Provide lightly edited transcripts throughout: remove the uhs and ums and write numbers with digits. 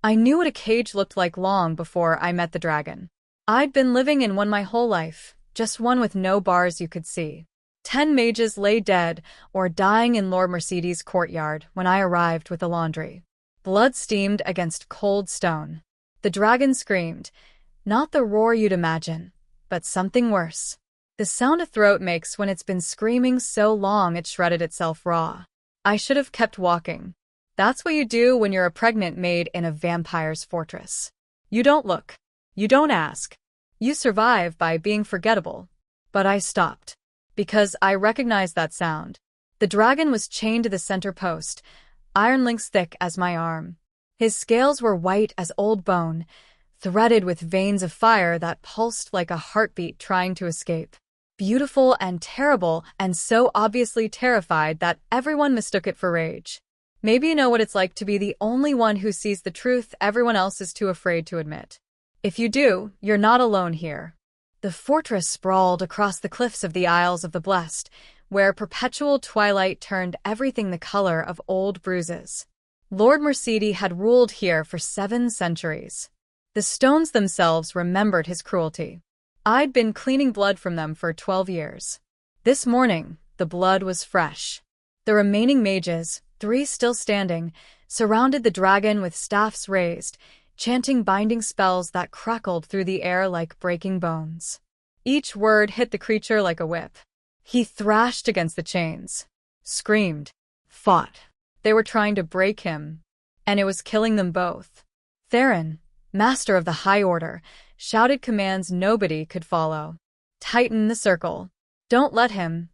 I knew what a cage looked like long before I met the dragon. I'd been living in one my whole life, just one with no bars you could see. 10 mages lay dead or dying in Lord Mercedi's courtyard when I arrived with the laundry. Blood steamed against cold stone. The dragon screamed, not the roar you'd imagine, but something worse. The sound a throat makes when it's been screaming so long it shredded itself raw. I should have kept walking. That's what you do when you're a pregnant maid in a vampire's fortress. You don't look. You don't ask. You survive by being forgettable. But I stopped. Because I recognized that sound. The dragon was chained to the center post, iron links thick as my arm. His scales were white as old bone, threaded with veins of fire that pulsed like a heartbeat trying to escape. Beautiful and terrible, and so obviously terrified that everyone mistook it for rage. Maybe you know what it's like to be the only one who sees the truth everyone else is too afraid to admit. If you do, you're not alone here. The fortress sprawled across the cliffs of the Isles of the Blessed, where perpetual twilight turned everything the color of old bruises. Lord Mercedi had ruled here for 7 centuries. The stones themselves remembered his cruelty. I'd been cleaning blood from them for 12 years. This morning, the blood was fresh. The remaining mages, 3 still standing, surrounded the dragon with staffs raised, chanting binding spells that crackled through the air like breaking bones. Each word hit the creature like a whip. He thrashed against the chains, screamed, fought. They were trying to break him, and it was killing them both. Theron, master of the High Order, shouted commands nobody could follow. Tighten the circle. Don't let him.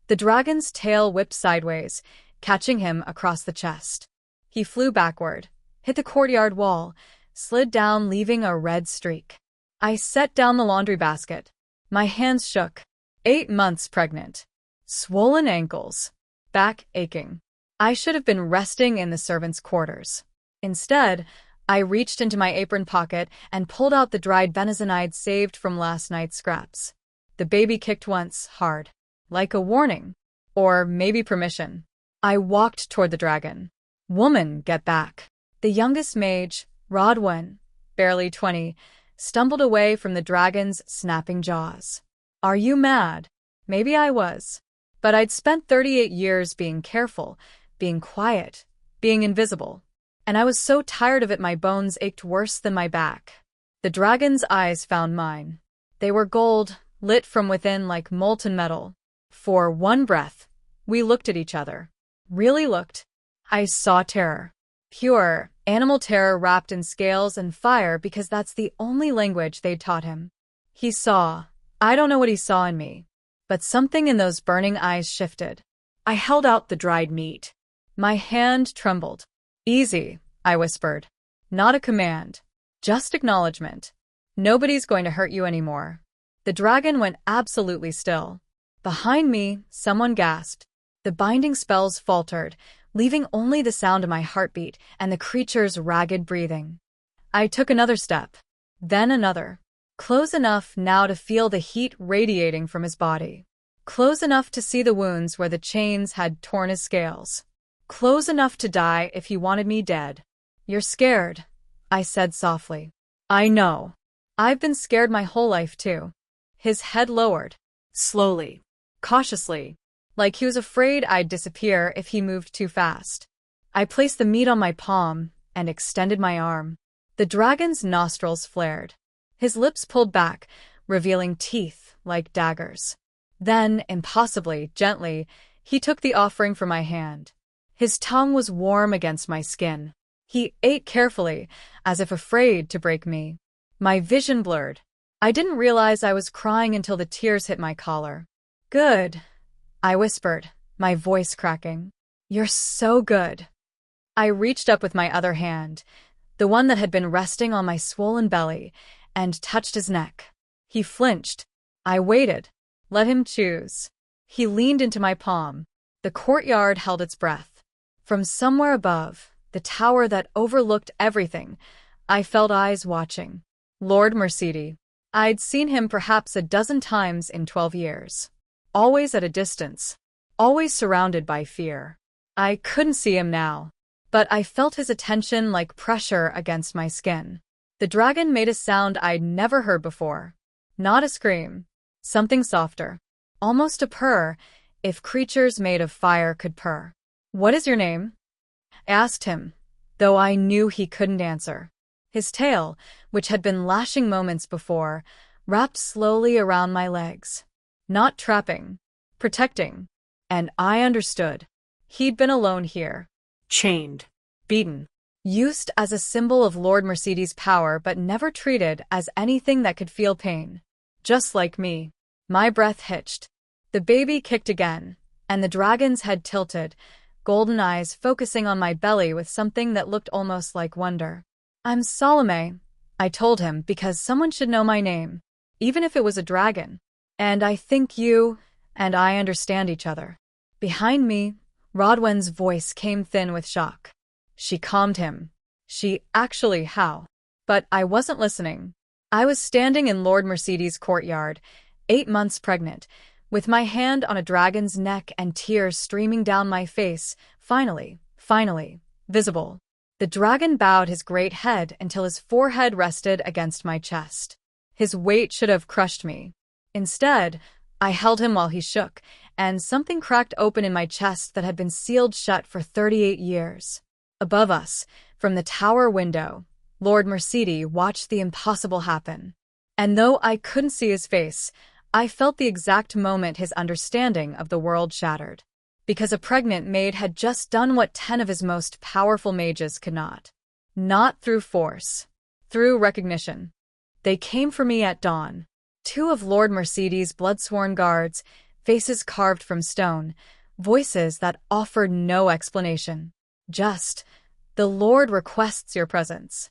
The dragon's tail whipped sideways, catching him across the chest. He flew backward, hit the courtyard wall, slid down leaving a red streak. I set down the laundry basket. My hands shook. 8 months pregnant. Swollen ankles. Back aching. I should have been resting in the servants' quarters. Instead, I reached into my apron pocket and pulled out the dried venison I'd saved from last night's scraps. The baby kicked once, hard. Like a warning. Or maybe permission. I walked toward the dragon. Woman, get back. The youngest mage, Rodwin, barely 20, stumbled away from the dragon's snapping jaws. Are you mad? Maybe I was. But I'd spent 38 years being careful, being quiet, being invisible. And I was so tired of it my bones ached worse than my back. The dragon's eyes found mine. They were gold, lit from within like molten metal. For one breath, we looked at each other. Really looked. I saw terror. Pure, animal terror wrapped in scales and fire because that's the only language they'd taught him. He saw. I don't know what he saw in me. But something in those burning eyes shifted. I held out the dried meat. My hand trembled. Easy, I whispered. Not a command. Just acknowledgement. Nobody's going to hurt you anymore. The dragon went absolutely still. Behind me, someone gasped. The binding spells faltered, leaving only the sound of my heartbeat and the creature's ragged breathing. I took another step, then another. Close enough now to feel the heat radiating from his body. Close enough to see the wounds where the chains had torn his scales. Close enough to die if he wanted me dead. You're scared, I said softly. I know. I've been scared my whole life too. His head lowered. Slowly. Cautiously. Like he was afraid I'd disappear if he moved too fast. I placed the meat on my palm and extended my arm. The dragon's nostrils flared. His lips pulled back, revealing teeth like daggers. Then, impossibly, gently, he took the offering from my hand. His tongue was warm against my skin. He ate carefully, as if afraid to break me. My vision blurred. I didn't realize I was crying until the tears hit my collar. Good, I whispered, my voice cracking. You're so good. I reached up with my other hand, the one that had been resting on my swollen belly, and touched his neck. He flinched. I waited. Let him choose. He leaned into my palm. The courtyard held its breath. From somewhere above, the tower that overlooked everything, I felt eyes watching. Lord Mercedi. I'd seen him perhaps a dozen times in 12 years. Always at a distance. Always surrounded by fear. I couldn't see him now. but I felt his attention like pressure against my skin. The dragon made a sound I'd never heard before. Not a scream. Something softer. Almost a purr, if creatures made of fire could purr. "What is your name?" I asked him, though I knew he couldn't answer. His tail, which had been lashing moments before, wrapped slowly around my legs. Not trapping. Protecting. And I understood. He'd been alone here. Chained. Beaten. Used as a symbol of Lord Mercedi's power but never treated as anything that could feel pain. Just like me. My breath hitched. The baby kicked again, and the dragon's head tilted, golden eyes focusing on my belly with something that looked almost like wonder. "I'm Salome," I told him, because someone should know my name, even if it was a dragon. "And I think you and I understand each other." Behind me, Rodwen's voice came thin with shock. She calmed him. How? But I wasn't listening. I was standing in Lord Mercedi's courtyard, 8 months pregnant, with my hand on a dragon's neck and tears streaming down my face, finally, visible. The dragon bowed his great head until his forehead rested against my chest. His weight should have crushed me. Instead, I held him while he shook, and something cracked open in my chest that had been sealed shut for 38 years. Above us, from the tower window, Lord Mercedi watched the impossible happen. And though I couldn't see his face, I felt the exact moment his understanding of the world shattered. Because a pregnant maid had just done what 10 of his most powerful mages could not. Not through force. Through recognition. They came for me at dawn. 2 of Lord Mercedi's blood-sworn guards, faces carved from stone, voices that offered no explanation. Just, "The Lord requests your presence."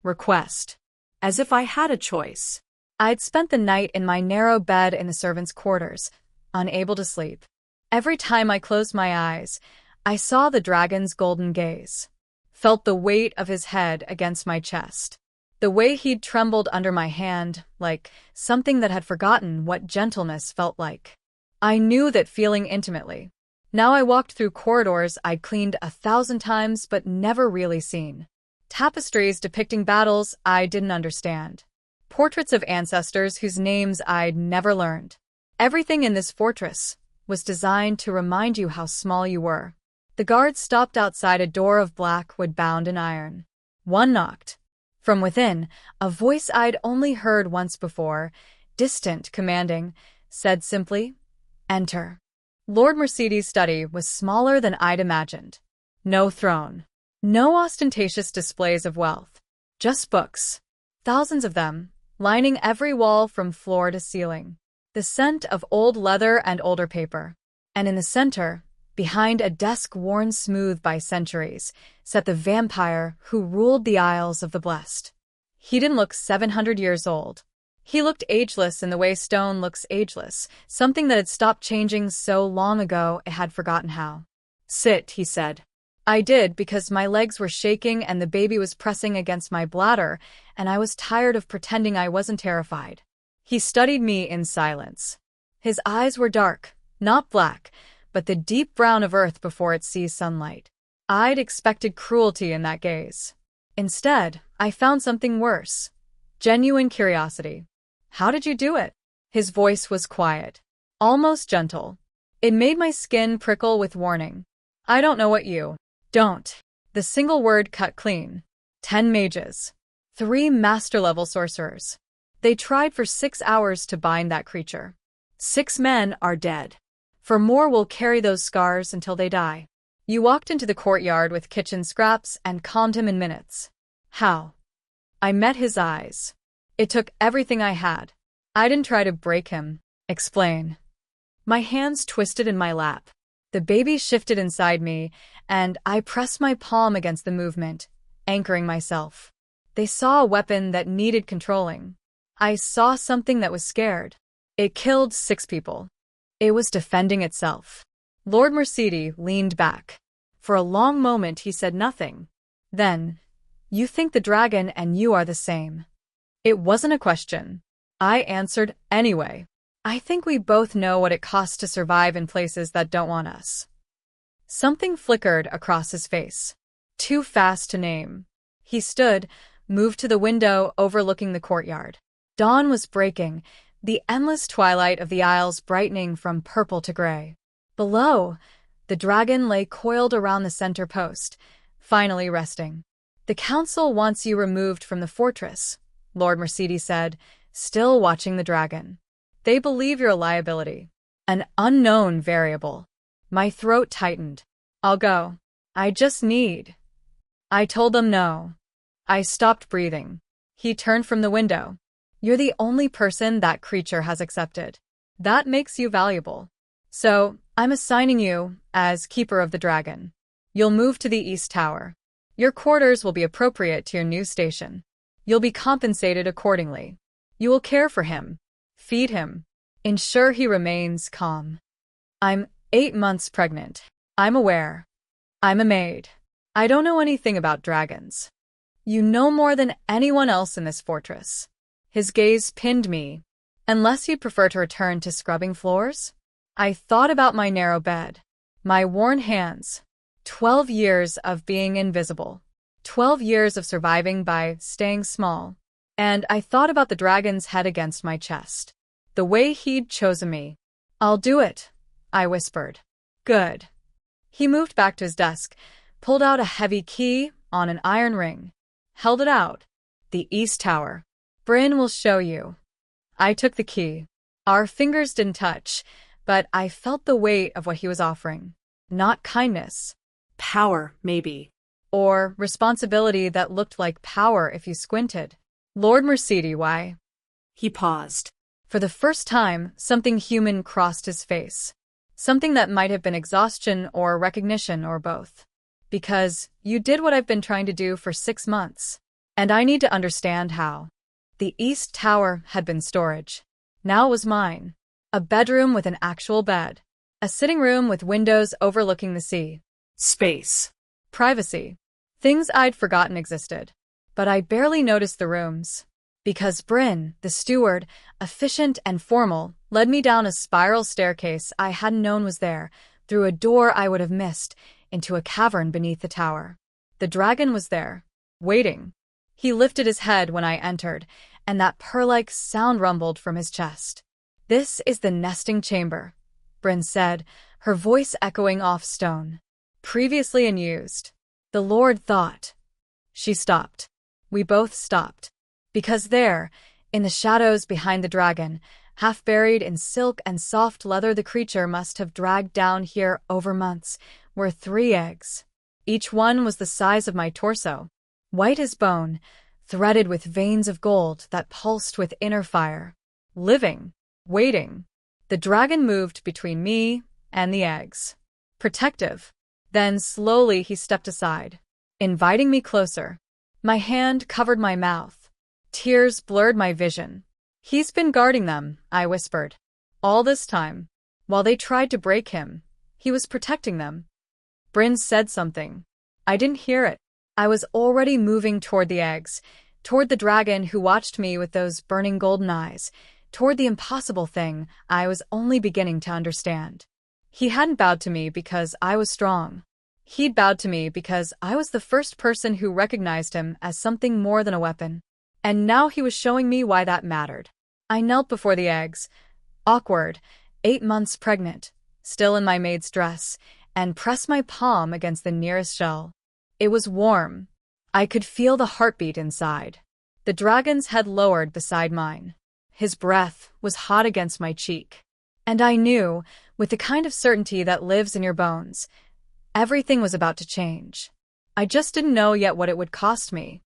Request. As if I had a choice. I'd spent the night in my narrow bed in the servants' quarters, unable to sleep. Every time I closed my eyes, I saw the dragon's golden gaze. Felt the weight of his head against my chest. The way he'd trembled under my hand, like something that had forgotten what gentleness felt like. I knew that feeling intimately. Now I walked through corridors I'd cleaned 1,000 times but never really seen. Tapestries depicting battles I didn't understand. Portraits of ancestors whose names I'd never learned. Everything in this fortress was designed to remind you how small you were. The guards stopped outside a door of black wood bound in iron. One knocked. From within, a voice I'd only heard once before, distant, commanding, said simply, "Enter." Lord Mercedi's study was smaller than I'd imagined. No throne. No ostentatious displays of wealth. Just books. Thousands of them, lining every wall from floor to ceiling. The scent of old leather and older paper. And in the center, behind a desk worn smooth by centuries, sat the vampire who ruled the Isles of the Blessed. He didn't look 700 years old. He looked ageless in the way stone looks ageless, something that had stopped changing so long ago it had forgotten how. "Sit," he said. I did, because my legs were shaking and the baby was pressing against my bladder, and I was tired of pretending I wasn't terrified. He studied me in silence. His eyes were dark, not black, but the deep brown of earth before it sees sunlight. I'd expected cruelty in that gaze. Instead, I found something worse. Genuine curiosity. "How did you do it?" His voice was quiet, almost gentle. It made my skin prickle with warning. "I don't know what you don't." The single word cut clean. 10 mages. 3 master-level sorcerers. They tried for 6 hours to bind that creature. 6 men are dead. 4 more will carry those scars until they die. You walked into the courtyard with kitchen scraps and calmed him in minutes. How? I met his eyes. It took everything I had. I didn't try to break him. Explain. My hands twisted in my lap. The baby shifted inside me, and I pressed my palm against the movement, anchoring myself. They saw a weapon that needed controlling. I saw something that was scared. It killed 6 people. It was defending itself. Lord Mercedi leaned back. For a long moment he said nothing. Then, "You think the dragon and you are the same." It wasn't a question. I answered anyway. "I think we both know what it costs to survive in places that don't want us." Something flickered across his face. Too fast to name. He stood, moved to the window overlooking the courtyard. Dawn was breaking, the endless twilight of the aisles brightening from purple to gray. Below, the dragon lay coiled around the center post, finally resting. "The council wants you removed from the fortress," Lord Mercedi said, still watching the dragon. "They believe you're a liability. An unknown variable." My throat tightened. "I'll go. I just need." I told them no. I stopped breathing. He turned from the window. "You're the only person that creature has accepted. That makes you valuable. So, I'm assigning you as Keeper of the Dragon. You'll move to the East Tower. Your quarters will be appropriate to your new station. You'll be compensated accordingly. You will care for him, feed him, ensure he remains calm." "I'm 8 months pregnant. I'm aware. I'm a maid. I don't know anything about dragons." "You know more than anyone else in this fortress." His gaze pinned me. "Unless you'd prefer to return to scrubbing floors?" I thought about my narrow bed, my worn hands, 12 years of being invisible, 12 years of surviving by staying small, and I thought about the dragon's head against my chest, the way he'd chosen me. "I'll do it," I whispered. "Good." He moved back to his desk, pulled out a heavy key on an iron ring, held it out. "The East Tower. Bryn will show you." I took the key. Our fingers didn't touch, but I felt the weight of what he was offering. Not kindness. Power, maybe. Or responsibility that looked like power if you squinted. "Lord Mercedi, why?" He paused. For the first time, something human crossed his face. Something that might have been exhaustion or recognition or both. "Because you did what I've been trying to do for 6 months. And I need to understand how." The East Tower had been storage. Now it was mine. A bedroom with an actual bed. A sitting room with windows overlooking the sea. Space. Privacy. Things I'd forgotten existed. But I barely noticed the rooms. Because Bryn, the steward, efficient and formal, led me down a spiral staircase I hadn't known was there, through a door I would have missed, into a cavern beneath the tower. The dragon was there, waiting. He lifted his head when I entered, and that purr-like sound rumbled from his chest. "This is the nesting chamber," Bryn said, her voice echoing off stone. "Previously unused." The Lord thought. She stopped. We both stopped. Because there, in the shadows behind the dragon, half buried in silk and soft leather, the creature must have dragged down here over months, were 3 eggs. Each one was the size of my torso, white as bone, threaded with veins of gold that pulsed with inner fire. Living. Waiting. The dragon moved between me and the eggs. Protective. Then slowly he stepped aside, inviting me closer. My hand covered my mouth. Tears blurred my vision. "He's been guarding them," I whispered. "All this time. While they tried to break him, he was protecting them." Bryn said something. I didn't hear it. I was already moving toward the eggs, toward the dragon who watched me with those burning golden eyes, toward the impossible thing I was only beginning to understand. He hadn't bowed to me because I was strong. He'd bowed to me because I was the first person who recognized him as something more than a weapon. And now he was showing me why that mattered. I knelt before the eggs, awkward, 8 months pregnant, still in my maid's dress, and pressed my palm against the nearest shell. It was warm. I could feel the heartbeat inside. The dragon's head lowered beside mine. His breath was hot against my cheek. And I knew, with the kind of certainty that lives in your bones, everything was about to change. I just didn't know yet what it would cost me.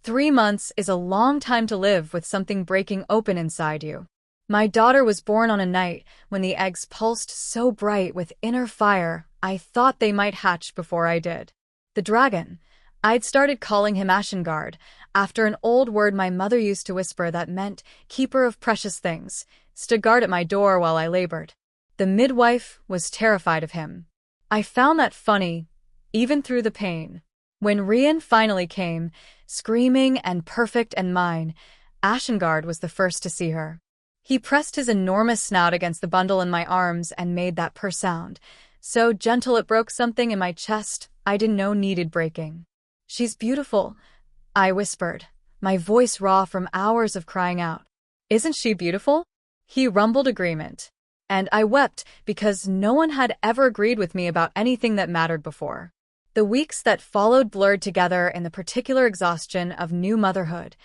3 months is a long time to live with something breaking open inside you. My daughter was born on a night when the eggs pulsed so bright with inner fire I thought they might hatch before I did. The dragon, I'd started calling him Ashengard, after an old word my mother used to whisper that meant keeper of precious things, stood guard at my door while I labored. The midwife was terrified of him. I found that funny, even through the pain. When Rian finally came, screaming and perfect and mine, Ashengard was the first to see her. He pressed his enormous snout against the bundle in my arms and made that purr sound, so gentle it broke something in my chest I didn't know needed breaking. She's beautiful, I whispered, my voice raw from hours of crying out. Isn't she beautiful? He rumbled agreement. And I wept because no one had ever agreed with me about anything that mattered before. The weeks that followed blurred together in the particular exhaustion of new motherhood,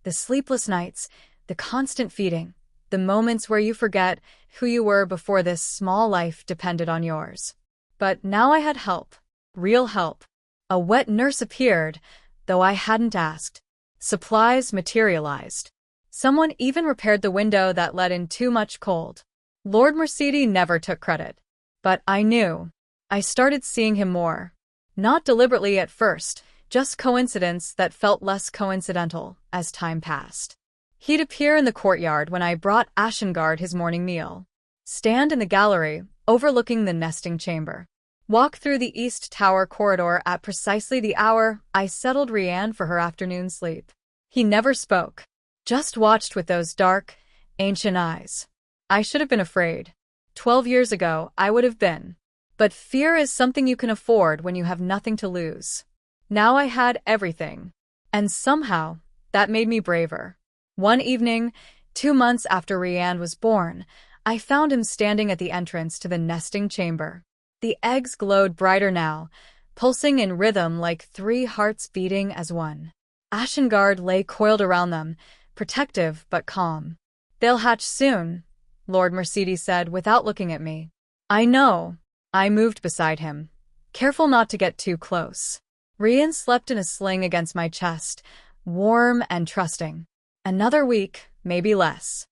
the sleepless nights, the constant feeding, the moments where you forget who you were before this small life depended on yours. But now I had help, real help. A wet nurse appeared, though I hadn't asked. Supplies materialized. Someone even repaired the window that let in too much cold. Lord Mercedi never took credit. But I knew. I started seeing him more. Not deliberately at first, just coincidence that felt less coincidental as time passed. He'd appear in the courtyard when I brought Ashengard his morning meal. Stand in the gallery, overlooking the nesting chamber. Walk through the East Tower corridor at precisely the hour I settled Rianne for her afternoon sleep. He never spoke, just watched with those dark, ancient eyes. I should have been afraid. 12 years ago, I would have been. But fear is something you can afford when you have nothing to lose. Now I had everything. And somehow, that made me braver. One evening, 2 months after Rianne was born, I found him standing at the entrance to the nesting chamber. The eggs glowed brighter now, pulsing in rhythm like 3 hearts beating as one. Ashengard lay coiled around them, protective but calm. They'll hatch soon, Lord Mercedi said without looking at me. I know. I moved beside him, careful not to get too close. Rian slept in a sling against my chest, warm and trusting. Another week, maybe less.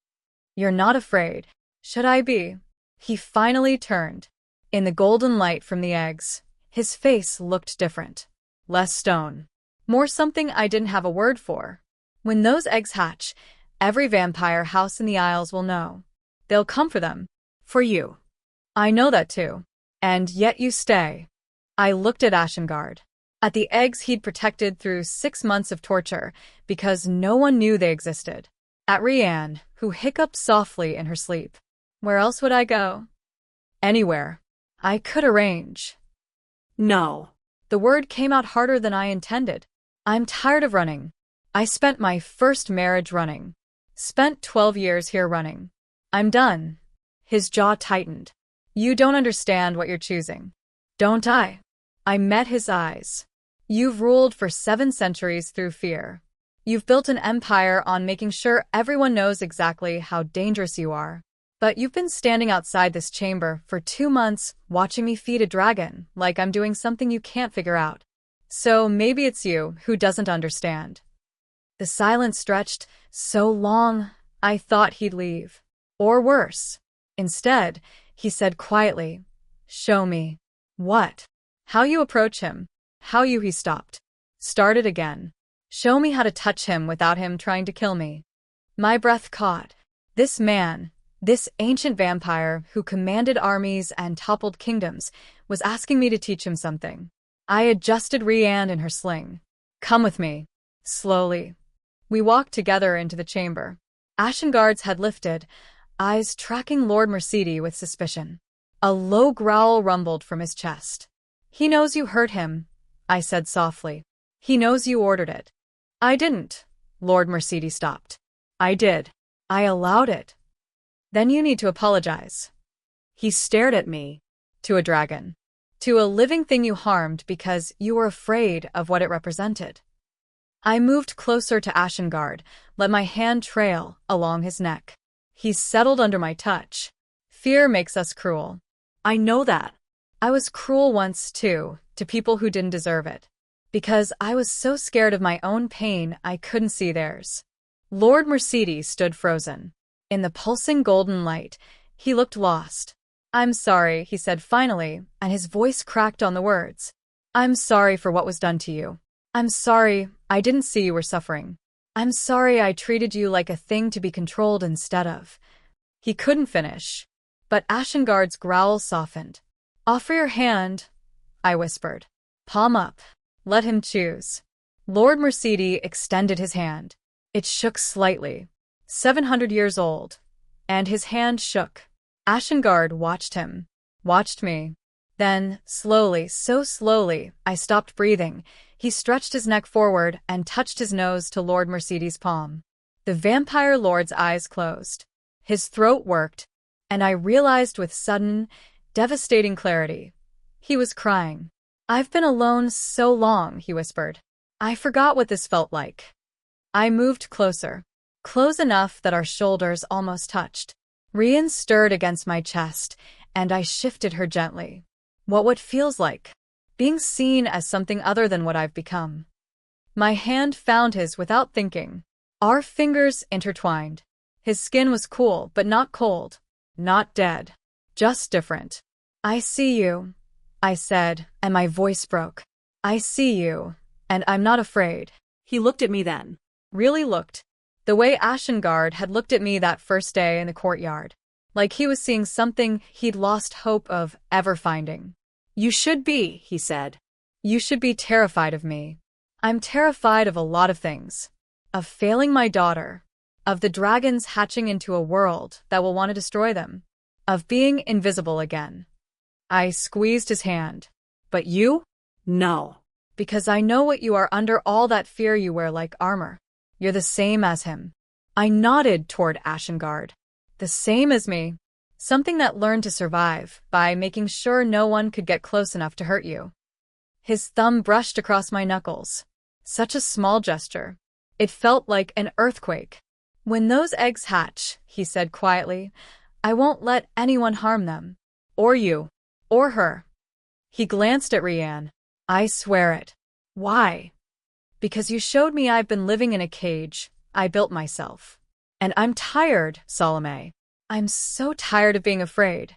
You're not afraid. Should I be? He finally turned. In the golden light from the eggs, his face looked different. Less stone. More something I didn't have a word for. When those eggs hatch, every vampire house in the Isles will know. They'll come for them. For you. I know that too. And yet you stay. I looked at Ashengard. At the eggs he'd protected through 6 months of torture, because no one knew they existed. At Rianne, who hiccuped softly in her sleep. Where else would I go? Anywhere. I could arrange. No. The word came out harder than I intended. I'm tired of running. I spent my first marriage running. Spent 12 years here running. I'm done. His jaw tightened. You don't understand what you're choosing. Don't I? I met his eyes. You've ruled for 7 centuries through fear. You've built an empire on making sure everyone knows exactly how dangerous you are. But you've been standing outside this chamber for 2 months, watching me feed a dragon, like I'm doing something you can't figure out. So maybe it's you who doesn't understand. The silence stretched so long, I thought he'd leave. Or worse. Instead, he said quietly, "Show me." What? How you approach him. How you he stopped. Started again. Show me how to touch him without him trying to kill me. My breath caught. This man, this ancient vampire who commanded armies and toppled kingdoms, was asking me to teach him something. I adjusted Rianne in her sling. Come with me. Slowly. We walked together into the chamber. Ashengard's head lifted, eyes tracking Lord Mercedi with suspicion. A low growl rumbled from his chest. He knows you hurt him, I said softly. He knows you ordered it. I didn't. Lord Mercedi stopped. I did. I allowed it. Then you need to apologize. He stared at me. To a dragon. To a living thing you harmed because you were afraid of what it represented. I moved closer to Ashengard, let my hand trail along his neck. He settled under my touch. Fear makes us cruel. I know that. I was cruel once, too, to people who didn't deserve it. Because I was so scared of my own pain I couldn't see theirs. Lord Mercedi stood frozen. In the pulsing golden light, he looked lost. I'm sorry, he said finally, and his voice cracked on the words. I'm sorry for what was done to you. I'm sorry I didn't see you were suffering. I'm sorry I treated you like a thing to be controlled instead of. He couldn't finish. But Ashengard's growl softened. Offer your hand, I whispered. Palm up. Let him choose. Lord Mercedi extended his hand. It shook slightly. 700 years old. And his hand shook. Ashengard watched him. Watched me. Then, slowly, so slowly, I stopped breathing, He stretched his neck forward and touched his nose to Lord Mercedi's palm. The vampire lord's eyes closed. His throat worked, and I realized with sudden, devastating clarity. He was crying. "I've been alone so long," he whispered. "I forgot what this felt like." I moved closer, close enough that our shoulders almost touched. Rian stirred against my chest, and I shifted her gently. What feels like? Being seen as something other than what I've become. My hand found his without thinking. Our fingers intertwined. His skin was cool, but not cold. Not dead. Just different. "I see you," I said, and my voice broke. "I see you, and I'm not afraid." He looked at me then. Really looked. The way Ashengard had looked at me that first day in the courtyard. Like he was seeing something he'd lost hope of ever finding. "You should be," he said. "You should be terrified of me." I'm terrified of a lot of things. Of failing my daughter. Of the dragons hatching into a world that will want to destroy them. Of being invisible again. I squeezed his hand. "But you?" "No." "Because I know what you are under all that fear you wear like armor. You're the same as him." I nodded toward Ashengard. "The same as me. Something that learned to survive by making sure no one could get close enough to hurt you." His thumb brushed across my knuckles. Such a small gesture. It felt like an earthquake. "When those eggs hatch," he said quietly, "I won't let anyone harm them. Or you. Or her." He glanced at Rian. "I swear it." "Why?" "Because you showed me I've been living in a cage I built myself. And I'm tired, Salome. I'm so tired of being afraid."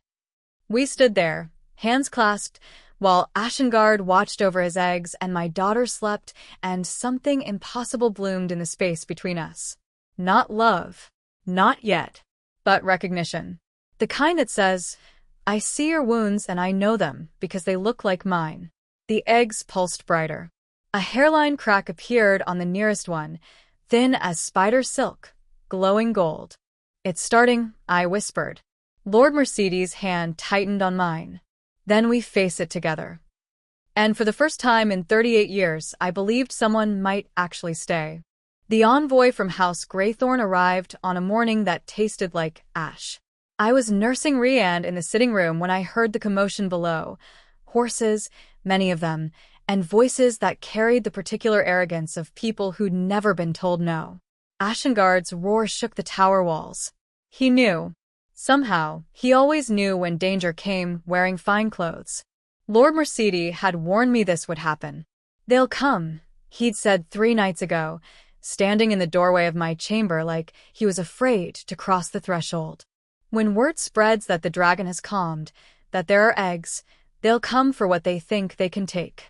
We stood there, hands clasped, while Ashengard watched over his eggs and my daughter slept, and something impossible bloomed in the space between us. Not love. Not yet. But recognition. The kind that says, "I see your wounds and I know them because they look like mine." The eggs pulsed brighter. A hairline crack appeared on the nearest one, thin as spider silk, glowing gold. "It's starting," I whispered. Lord Mercedi's hand tightened on mine. "Then we face it together." And for the first time in 38 years, I believed someone might actually stay. The envoy from House Greythorn arrived on a morning that tasted like ash. I was nursing Rian in the sitting room when I heard the commotion below. Horses, many of them, and voices that carried the particular arrogance of people who'd never been told no. Ashengard's roar shook the tower walls. He knew. Somehow, he always knew when danger came wearing fine clothes. Lord Mercedi had warned me this would happen. "They'll come," he'd said 3 nights ago, standing in the doorway of my chamber like he was afraid to cross the threshold. "When word spreads that the dragon has calmed, that there are eggs, they'll come for what they think they can take."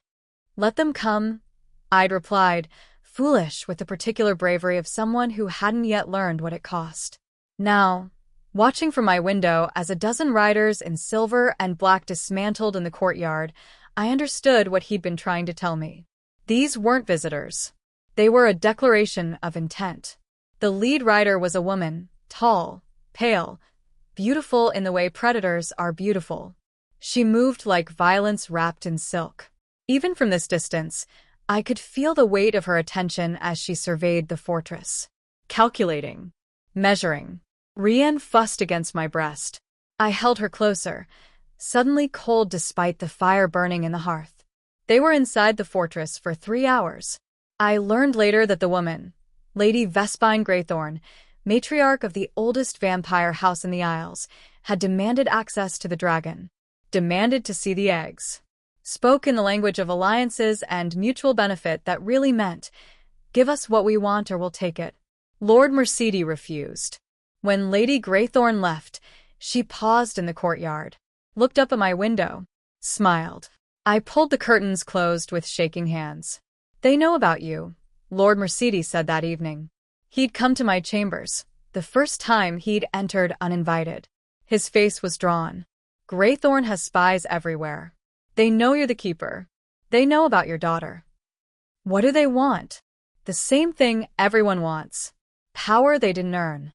"Let them come," I'd replied, foolish with the particular bravery of someone who hadn't yet learned what it cost. Now, watching from my window as a dozen riders in silver and black dismantled in the courtyard, I understood what he'd been trying to tell me. These weren't visitors. They were a declaration of intent. The lead rider was a woman, tall, pale, beautiful in the way predators are beautiful. She moved like violence wrapped in silk. Even from this distance, I could feel the weight of her attention as she surveyed the fortress. Calculating. Measuring. Rian fussed against my breast. I held her closer, suddenly cold despite the fire burning in the hearth. They were inside the fortress for 3 hours. I learned later that the woman, Lady Vespine Greythorn, matriarch of the oldest vampire house in the Isles, had demanded access to the dragon. Demanded to see the eggs. Spoke in the language of alliances and mutual benefit that really meant, give us what we want or we'll take it. Lord Mercedi refused. When Lady Greythorn left, she paused in the courtyard, looked up at my window, smiled. I pulled the curtains closed with shaking hands. "They know about you," Lord Mercedi said that evening. He'd come to my chambers, the first time he'd entered uninvited. His face was drawn. "Greythorn has spies everywhere. They know you're the keeper. They know about your daughter." "What do they want?" "The same thing everyone wants. Power they didn't earn."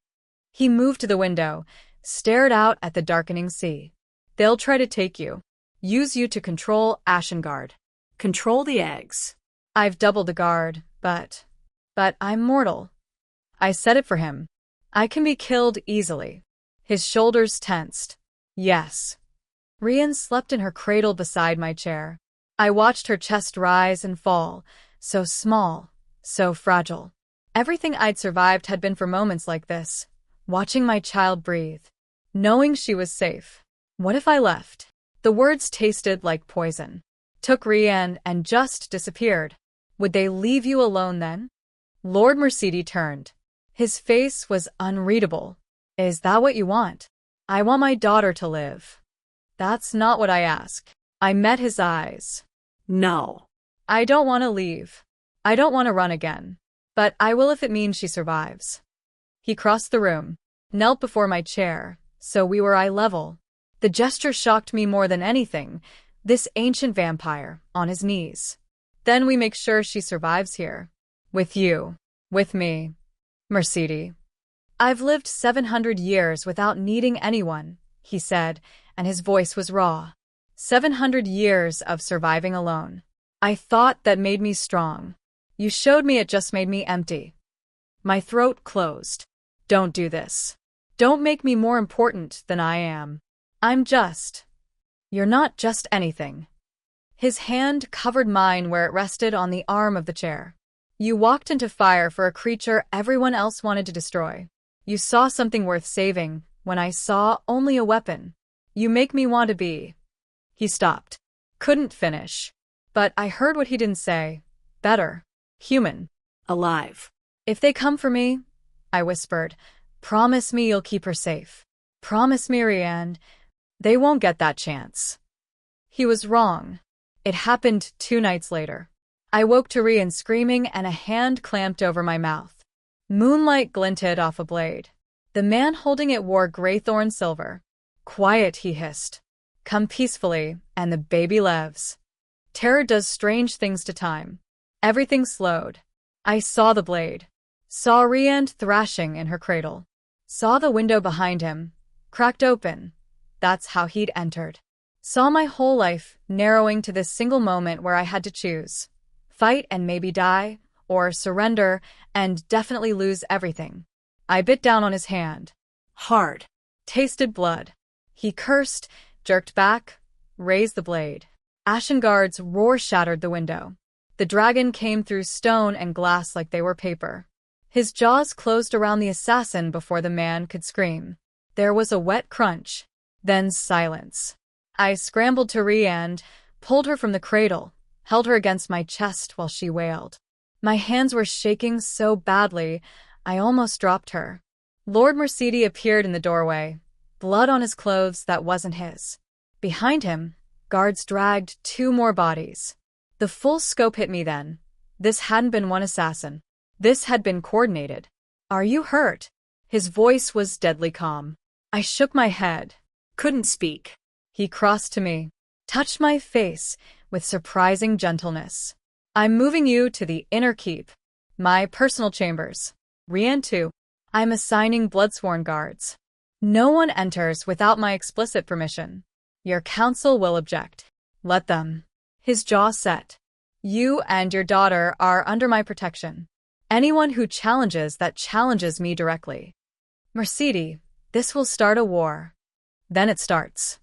He moved to the window, stared out at the darkening sea. "They'll try to take you. Use you to control Ashengard." "Control the eggs." I've doubled the guard, but I'm mortal. I said it for him. I can be killed easily. His shoulders tensed. Yes. Rian slept in her cradle beside my chair. I watched her chest rise and fall, so small, so fragile. Everything I'd survived had been for moments like this, watching my child breathe, knowing she was safe. What if I left? The words tasted like poison. Took Rian and just disappeared. Would they leave you alone then? Lord Mercedi turned. His face was unreadable. Is that what you want? I want my daughter to live. That's not what I ask. I met his eyes. No. I don't want to leave. I don't want to run again. But I will if it means she survives. He crossed the room, knelt before my chair, so we were eye level. The gesture shocked me more than anything, this ancient vampire, on his knees. Then we make sure she survives here. With you. With me. Mercedi. I've lived 700 years without needing anyone, he said, and his voice was raw. 700 years of surviving alone. I thought that made me strong. You showed me it just made me empty. My throat closed. Don't do this. Don't make me more important than I am. I'm just. You're not just anything. His hand covered mine where it rested on the arm of the chair. You walked into fire for a creature everyone else wanted to destroy. You saw something worth saving when I saw only a weapon. You make me want to be. He stopped. Couldn't finish. But I heard what he didn't say. Better. Human. Alive. If they come for me, I whispered, promise me you'll keep her safe. Promise me, Rian. They won't get that chance. He was wrong. It happened 2 nights later. I woke to Rian screaming and a hand clamped over my mouth. Moonlight glinted off a blade. The man holding it wore graythorn silver. Quiet, he hissed. Come peacefully, and the baby lives. Terror does strange things to time. Everything slowed. I saw the blade. Saw Rian thrashing in her cradle. Saw the window behind him, cracked open. That's how he'd entered. Saw my whole life narrowing to this single moment where I had to choose. Fight and maybe die, or surrender and definitely lose everything. I bit down on his hand. Hard. Tasted blood. He cursed, jerked back, raised the blade. Ashengard's roar shattered the window. The dragon came through stone and glass like they were paper. His jaws closed around the assassin before the man could scream. There was a wet crunch. Then silence. I scrambled to Rian, pulled her from the cradle, held her against my chest while she wailed. My hands were shaking so badly, I almost dropped her. Lord Mercedi appeared in the doorway, blood on his clothes that wasn't his. Behind him, guards dragged 2 more bodies. The full scope hit me then. This hadn't been one assassin. This had been coordinated. Are you hurt? His voice was deadly calm. I shook my head. Couldn't speak. He crossed to me, touched my face with surprising gentleness. I'm moving you to the inner keep. My personal chambers. Rian too. I'm assigning bloodsworn guards. No one enters without my explicit permission. Your council will object. Let them. His jaw set. You and your daughter are under my protection. Anyone who challenges that challenges me directly. Mercedi, this will start a war. Then it starts.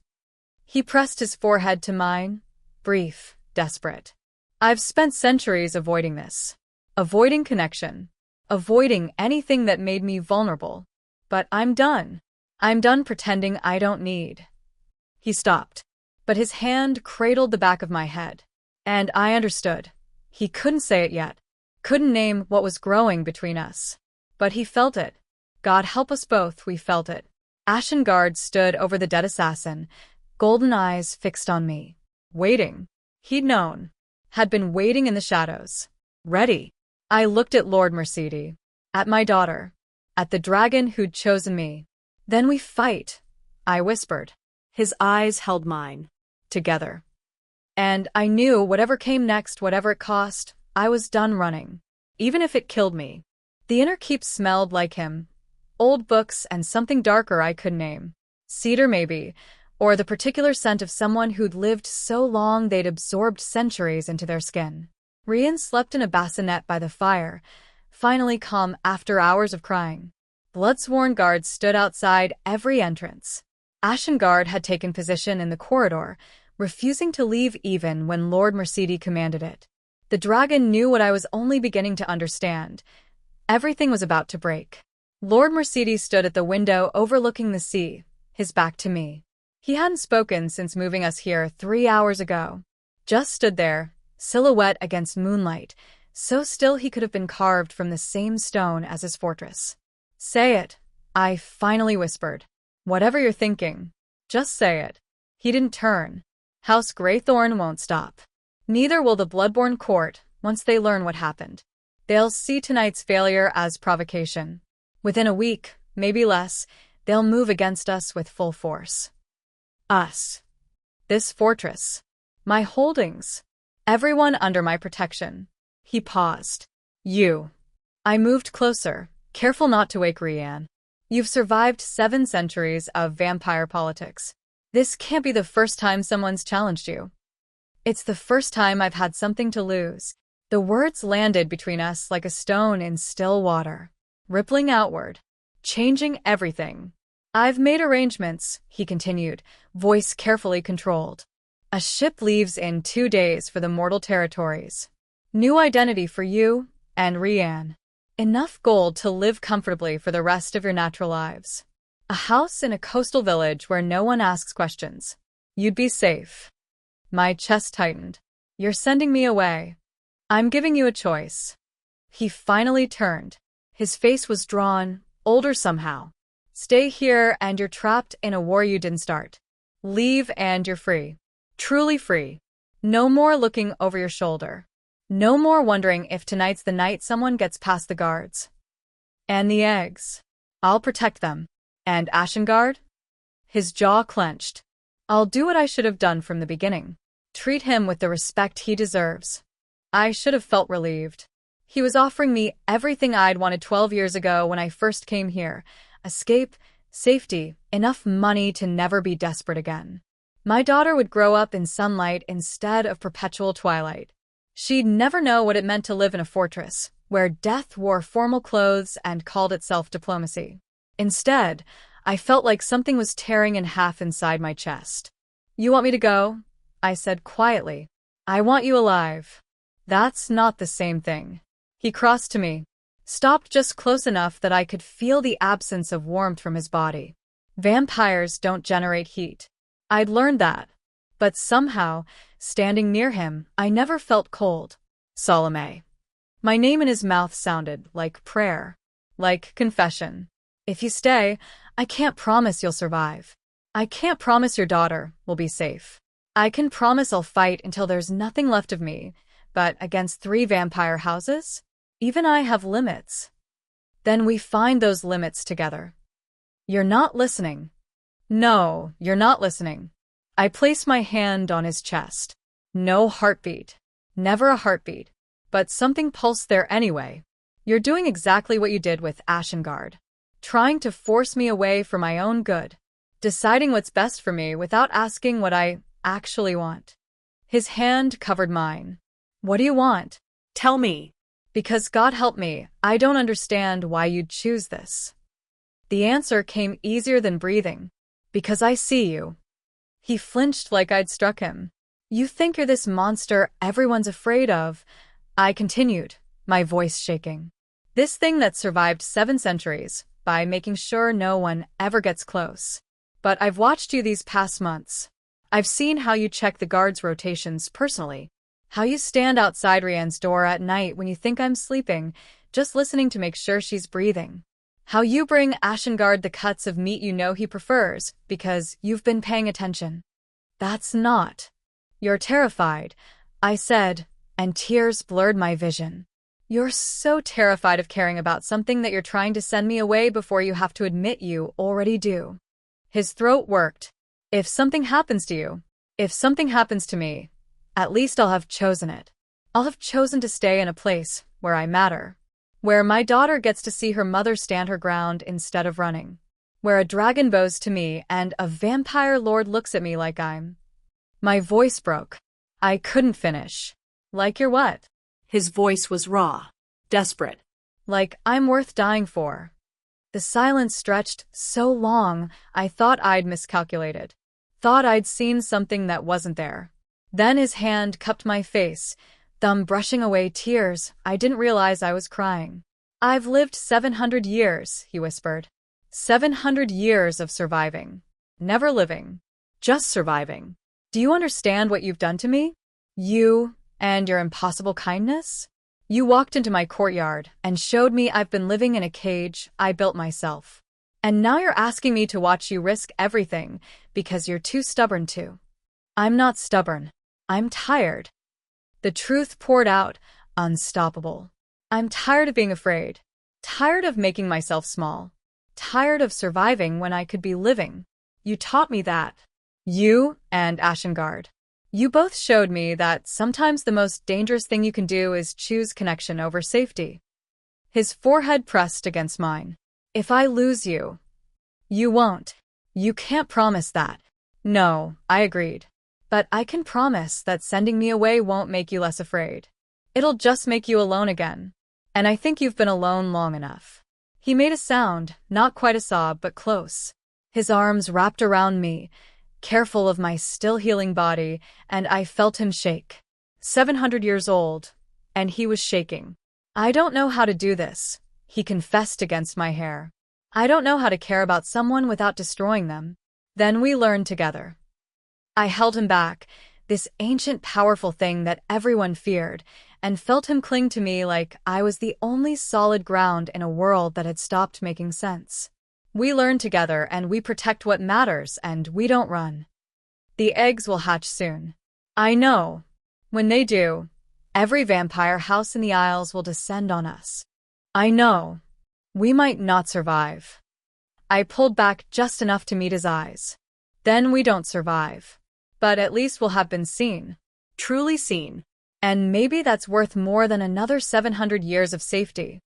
He pressed his forehead to mine, brief, desperate. I've spent centuries avoiding this. Avoiding connection. Avoiding anything that made me vulnerable. But I'm done. I'm done pretending I don't need. He stopped, but his hand cradled the back of my head. And I understood. He couldn't say it yet. Couldn't name what was growing between us. But he felt it. God help us both, we felt it. Ashengard stood over the dead assassin, golden eyes fixed on me. Waiting. He'd known. Had been waiting in the shadows. Ready. I looked at Lord Mercedi. At my daughter. At the dragon who'd chosen me. Then we fight, I whispered. His eyes held mine. Together. And I knew whatever came next, whatever it cost, I was done running. Even if it killed me. The inner keep smelled like him. Old books and something darker I couldn't name. Cedar maybe, or the particular scent of someone who'd lived so long they'd absorbed centuries into their skin. Rian slept in a bassinet by the fire, finally calm after hours of crying. Blood-sworn guards stood outside every entrance. Ashengard had taken position in the corridor, refusing to leave even when Lord Mercedi commanded it. The dragon knew what I was only beginning to understand. Everything was about to break. Lord Mercedi stood at the window overlooking the sea, his back to me. He hadn't spoken since moving us here 3 hours ago. Just stood there, silhouette against moonlight, so still he could have been carved from the same stone as his fortress. "Say it," I finally whispered. "Whatever you're thinking, just say it." He didn't turn. House Greythorn won't stop. Neither will the Bloodborne court once they learn what happened. They'll see tonight's failure as provocation. Within a week, maybe less, they'll move against us with full force. Us. This fortress. My holdings. Everyone under my protection. He paused. You. I moved closer, careful not to wake Rian. You've survived 7 centuries of vampire politics. This can't be the first time someone's challenged you. It's the first time I've had something to lose. The words landed between us like a stone in still water, rippling outward, changing everything. I've made arrangements, he continued, voice carefully controlled. A ship leaves in 2 days for the mortal territories. New identity for you and Rian. Enough gold to live comfortably for the rest of your natural lives. A house in a coastal village where no one asks questions. You'd be safe. My chest tightened. You're sending me away. I'm giving you a choice. He finally turned. His face was drawn, older somehow. Stay here and you're trapped in a war you didn't start. Leave and you're free. Truly free. No more looking over your shoulder. No more wondering if tonight's the night someone gets past the guards. And the eggs. I'll protect them. And Ashengard? His jaw clenched. I'll do what I should have done from the beginning. Treat him with the respect he deserves. I should have felt relieved. He was offering me everything I'd wanted 12 years ago when I first came here. Escape, safety, enough money to never be desperate again. My daughter would grow up in sunlight instead of perpetual twilight. She'd never know what it meant to live in a fortress, where death wore formal clothes and called itself diplomacy. Instead, I felt like something was tearing in half inside my chest. You want me to go? I said quietly. I want you alive. That's not the same thing. He crossed to me, stopped just close enough that I could feel the absence of warmth from his body. Vampires don't generate heat. I'd learned that. But somehow, standing near him, I never felt cold. Salome. My name in his mouth sounded like prayer, like confession. If you stay, I can't promise you'll survive. I can't promise your daughter will be safe. I can promise I'll fight until there's nothing left of me, but against 3 vampire houses? Even I have limits. Then we find those limits together. You're not listening. No, you're not listening. I placed my hand on his chest. No heartbeat. Never a heartbeat. But something pulsed there anyway. You're doing exactly what you did with Ashengard. Trying to force me away for my own good. Deciding what's best for me without asking what I actually want. His hand covered mine. What do you want? Tell me. Because God help me, I don't understand why you'd choose this. The answer came easier than breathing. Because I see you. He flinched like I'd struck him. You think you're this monster everyone's afraid of, I continued, my voice shaking. This thing that survived 7 centuries, by making sure no one ever gets close. But I've watched you these past months. I've seen how you check the guards' rotations personally. How you stand outside Rian's door at night when you think I'm sleeping, just listening to make sure she's breathing. How you bring Ashengard the cuts of meat you know he prefers, because you've been paying attention. That's not. You're terrified, I said, and tears blurred my vision. You're so terrified of caring about something that you're trying to send me away before you have to admit you already do. His throat worked. If something happens to you, if something happens to me, at least I'll have chosen it. I'll have chosen to stay in a place where I matter. Where my daughter gets to see her mother stand her ground instead of running. Where a dragon bows to me and a vampire lord looks at me like I'm. My voice broke. I couldn't finish. Like you're what? His voice was raw, desperate. Like I'm worth dying for. The silence stretched so long, I thought I'd miscalculated. Thought I'd seen something that wasn't there. Then his hand cupped my face, thumb brushing away tears. I didn't realize I was crying. I've lived 700 years, he whispered. 700 years of surviving. Never living. Just surviving. Do you understand what you've done to me? You and your impossible kindness? You walked into my courtyard and showed me I've been living in a cage I built myself. And now you're asking me to watch you risk everything because you're too stubborn to. I'm not stubborn. I'm tired. The truth poured out, unstoppable. I'm tired of being afraid. Tired of making myself small. Tired of surviving when I could be living. You taught me that. You and Ashengard. You both showed me that sometimes the most dangerous thing you can do is choose connection over safety. His forehead pressed against mine. If I lose you, you won't. You can't promise that. No, I agreed. But I can promise that sending me away won't make you less afraid. It'll just make you alone again. And I think you've been alone long enough. He made a sound, not quite a sob, but close. His arms wrapped around me, careful of my still healing body, and I felt him shake. 700 years old, and he was shaking. I don't know how to do this, he confessed against my hair. I don't know how to care about someone without destroying them. Then we learned together. I held him back, this ancient powerful thing that everyone feared, and felt him cling to me like I was the only solid ground in a world that had stopped making sense. We learn together and we protect what matters and we don't run. The eggs will hatch soon. I know. When they do, every vampire house in the Isles will descend on us. I know. We might not survive. I pulled back just enough to meet his eyes. Then we don't survive. But at least we'll have been seen. Truly seen. And maybe that's worth more than another 700 years of safety.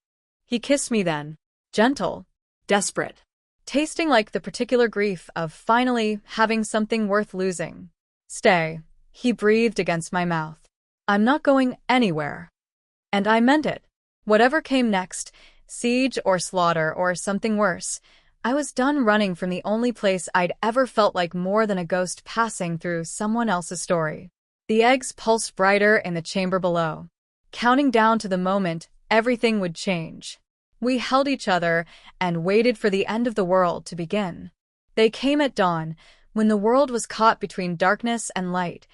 He kissed me then. Gentle. Desperate. Tasting like the particular grief of finally having something worth losing. Stay, he breathed against my mouth. I'm not going anywhere. And I meant it. Whatever came next, siege or slaughter or something worse, I was done running from the only place I'd ever felt like more than a ghost passing through someone else's story. The eggs pulsed brighter in the chamber below, counting down to the moment everything would change. We held each other and waited for the end of the world to begin. They came at dawn, when the world was caught between darkness and light,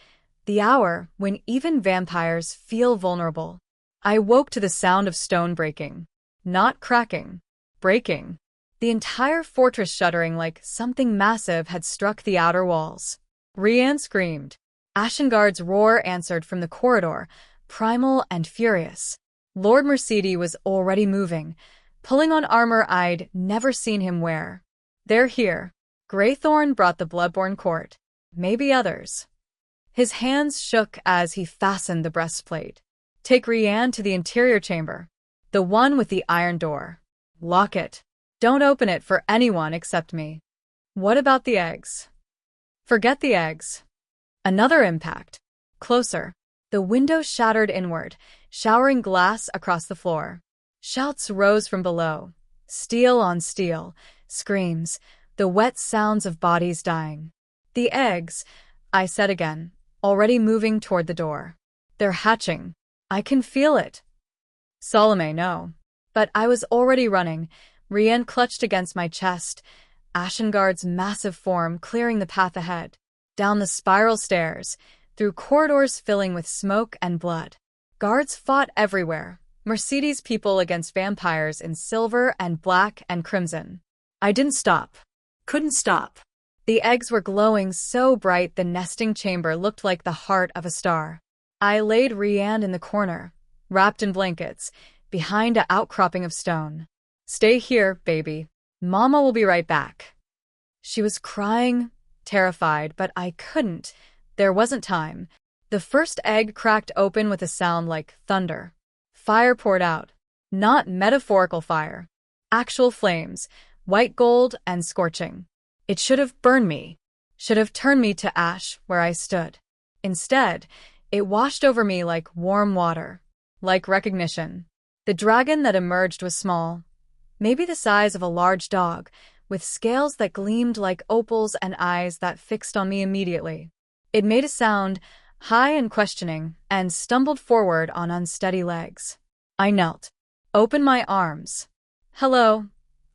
the hour when even vampires feel vulnerable. I woke to the sound of stone breaking. Not cracking. Breaking. The entire fortress shuddering like something massive had struck the outer walls. Rianne screamed. Ashengard's roar answered from the corridor, primal and furious. Lord Mercedi was already moving, pulling on armor I'd never seen him wear. They're here. Greythorn brought the Bloodborne court. Maybe others. His hands shook as he fastened the breastplate. Take Rianne to the interior chamber. The one with the iron door. Lock it. Don't open it for anyone except me. What about the eggs? Forget the eggs. Another impact. Closer. The window shattered inward, showering glass across the floor. Shouts rose from below. Steel on steel. Screams. The wet sounds of bodies dying. The eggs, I said again, already moving toward the door. They're hatching. I can feel it. Salome, no. But I was already running. Rianne clutched against my chest, Ashengard's massive form clearing the path ahead. Down the spiral stairs, through corridors filling with smoke and blood. Guards fought everywhere, Mercedi's people against vampires in silver and black and crimson. I didn't stop. Couldn't stop. The eggs were glowing so bright the nesting chamber looked like the heart of a star. I laid Rianne in the corner, wrapped in blankets, behind an outcropping of stone. Stay here, baby. Mama will be right back. She was crying, terrified, but I couldn't. There wasn't time. The first egg cracked open with a sound like thunder. Fire poured out. Not metaphorical fire. Actual flames, white gold and scorching. It should have burned me. Should have turned me to ash where I stood. Instead, it washed over me like warm water. like recognition. The dragon that emerged was small, maybe the size of a large dog, with scales that gleamed like opals and eyes that fixed on me immediately. It made a sound, high and questioning, and stumbled forward on unsteady legs. I knelt, opened my arms. "Hello,"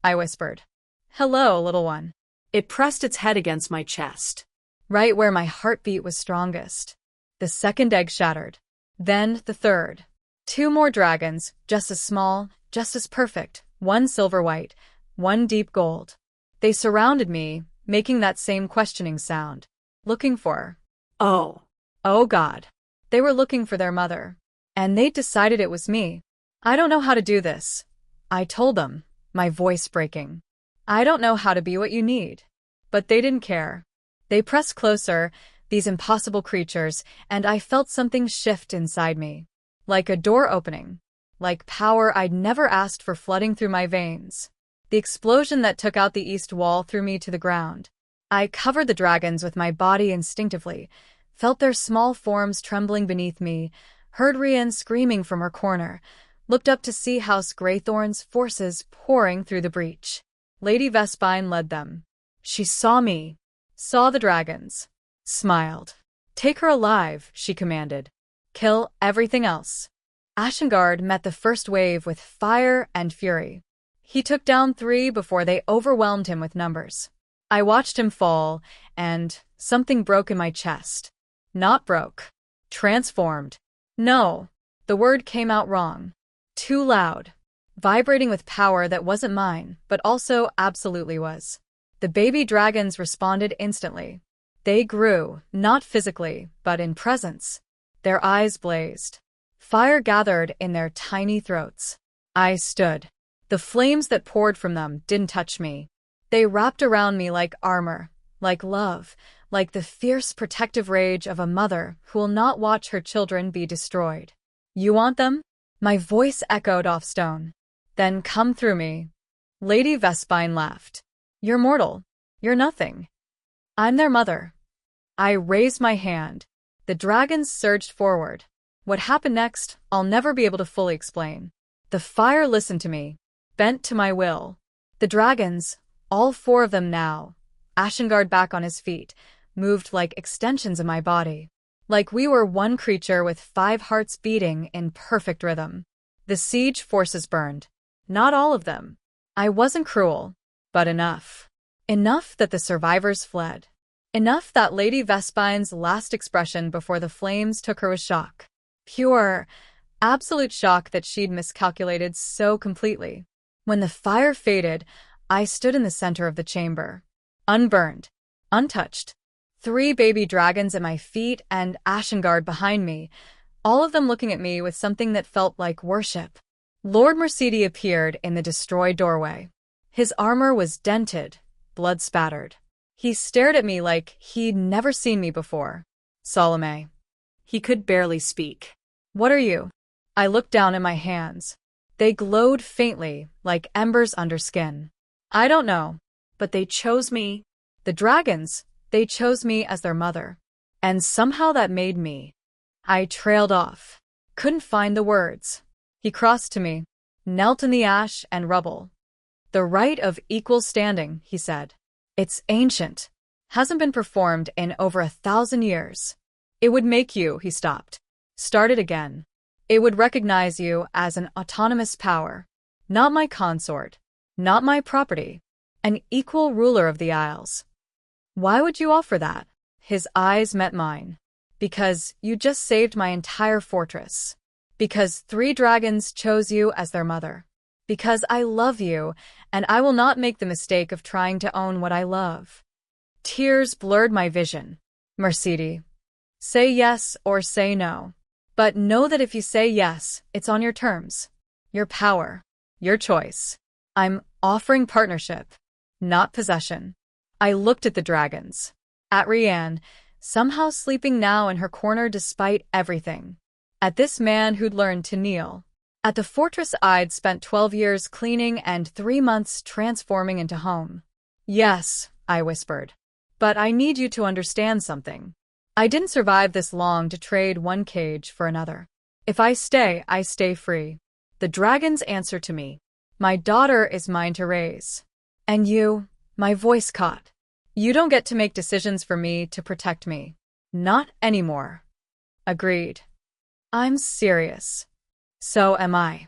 I whispered. "Hello, little one." It pressed its head against my chest. Right where my heartbeat was strongest. The second egg shattered. Then the third. Two more dragons, just as small, just as perfect, one silver white, one deep gold. They surrounded me, making that same questioning sound. Looking for... Oh. Oh God. They were looking for their mother. And they'd decided it was me. "I don't know how to do this," I told them, my voice breaking. "I don't know how to be what you need." But they didn't care. They pressed closer, these impossible creatures, and I felt something shift inside me. Like a door opening. Like power I'd never asked for flooding through my veins. The explosion that took out the east wall threw me to the ground. I covered the dragons with my body instinctively, felt their small forms trembling beneath me, heard Rian screaming from her corner, looked up to see House Greythorn's forces pouring through the breach. Lady Vespine led them. She saw me, saw the dragons, smiled. "Take her alive," she commanded. "Kill everything else." Ashengard met the first wave with fire and fury. He took down 3 before they overwhelmed him with numbers. I watched him fall, and something broke in my chest. Not broke. Transformed. No, the word came out wrong. Too loud. Vibrating with power that wasn't mine, but also absolutely was. The baby dragons responded instantly. They grew, not physically, but in presence. Their eyes blazed. Fire gathered in their tiny throats. I stood. The flames that poured from them didn't touch me. They wrapped around me like armor, like love, like the fierce protective rage of a mother who will not watch her children be destroyed. "You want them?" My voice echoed off stone. "Then come through me." Lady Vespine laughed. "You're mortal. You're nothing. I'm their mother." I raised my hand. The dragons surged forward. What happened next, I'll never be able to fully explain. The fire listened to me, bent to my will. The dragons, all 4 of them now, Ashengard back on his feet, moved like extensions of my body. Like we were one creature with 5 hearts beating in perfect rhythm. The siege forces burned. Not all of them. I wasn't cruel, but enough. Enough that the survivors fled. Enough that Lady Vespine's last expression before the flames took her was shock. Pure, absolute shock that she'd miscalculated so completely. When the fire faded, I stood in the center of the chamber. Unburned. Untouched. 3 baby dragons at my feet and Ashengard behind me, all of them looking at me with something that felt like worship. Lord Mercedi appeared in the destroyed doorway. His armor was dented, blood-spattered. He stared at me like he'd never seen me before. "Salome." He could barely speak. "What are you?" I looked down at my hands. They glowed faintly, like embers under skin. "I don't know, but they chose me." The dragons, they chose me as their mother. And somehow that made me. I trailed off. Couldn't find the words. He crossed to me, knelt in the ash and rubble. "The rite of equal standing," he said. "It's ancient. Hasn't been performed in over 1,000 years. It would make you," he stopped. "Start it again. It would recognize you as an autonomous power. Not my consort. Not my property. An equal ruler of the Isles." "Why would you offer that?" His eyes met mine. "Because you just saved my entire fortress. Because 3 dragons chose you as their mother. Because I love you, and I will not make the mistake of trying to own what I love." Tears blurred my vision. "Mercedi, say yes or say no. But know that if you say yes, it's on your terms. Your power. Your choice. I'm offering partnership, not possession." I looked at the dragons. At Rian, somehow sleeping now in her corner despite everything. At this man who'd learned to kneel. At the fortress I'd spent 12 years cleaning and 3 months transforming into home. "Yes," I whispered. "But I need you to understand something. I didn't survive this long to trade one cage for another. If I stay free. The dragons answer to me. My daughter is mine to raise. And you, my voice caught. You don't get to make decisions for me to protect me. Not anymore. Agreed. I'm serious. So am I.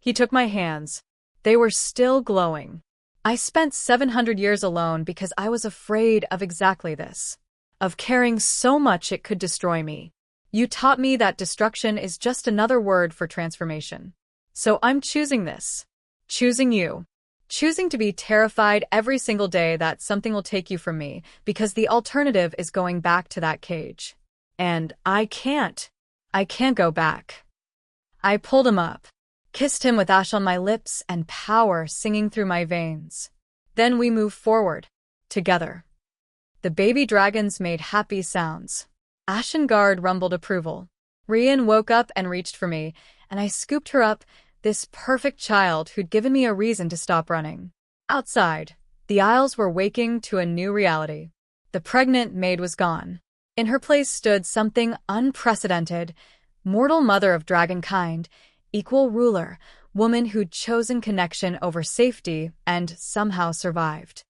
He took my hands. They were still glowing. I spent 700 years alone because I was afraid of exactly this. Of caring so much it could destroy me. You taught me that destruction is just another word for transformation. So I'm choosing this. Choosing you. Choosing to be terrified every single day that something will take you from me because the alternative is going back to that cage. And I can't. I can't go back. I pulled him up, kissed him with ash on my lips and power singing through my veins. Then we moved forward, together. The baby dragons made happy sounds. Ashengard rumbled approval. Rian woke up and reached for me, and I scooped her up, this perfect child who'd given me a reason to stop running. Outside, the Isles were waking to a new reality. The pregnant maid was gone. In her place stood something unprecedented, mortal mother of dragonkind, equal ruler, woman who'd chosen connection over safety and somehow survived.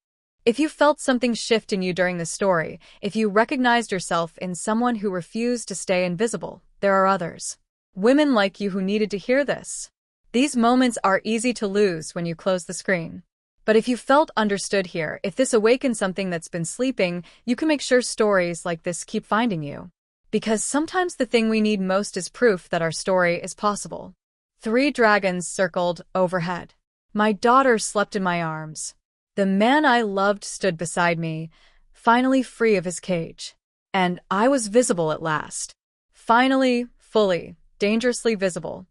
If you felt something shift in you during the story, if you recognized yourself in someone who refused to stay invisible, there are others. Women like you who needed to hear this. These moments are easy to lose when you close the screen. But if you felt understood here, if this awakened something that's been sleeping, you can make sure stories like this keep finding you. Because sometimes the thing we need most is proof that our story is possible. 3 dragons circled overhead. My daughter slept in my arms. The man I loved stood beside me, finally free of his cage. And I was visible at last. Finally, fully, dangerously visible.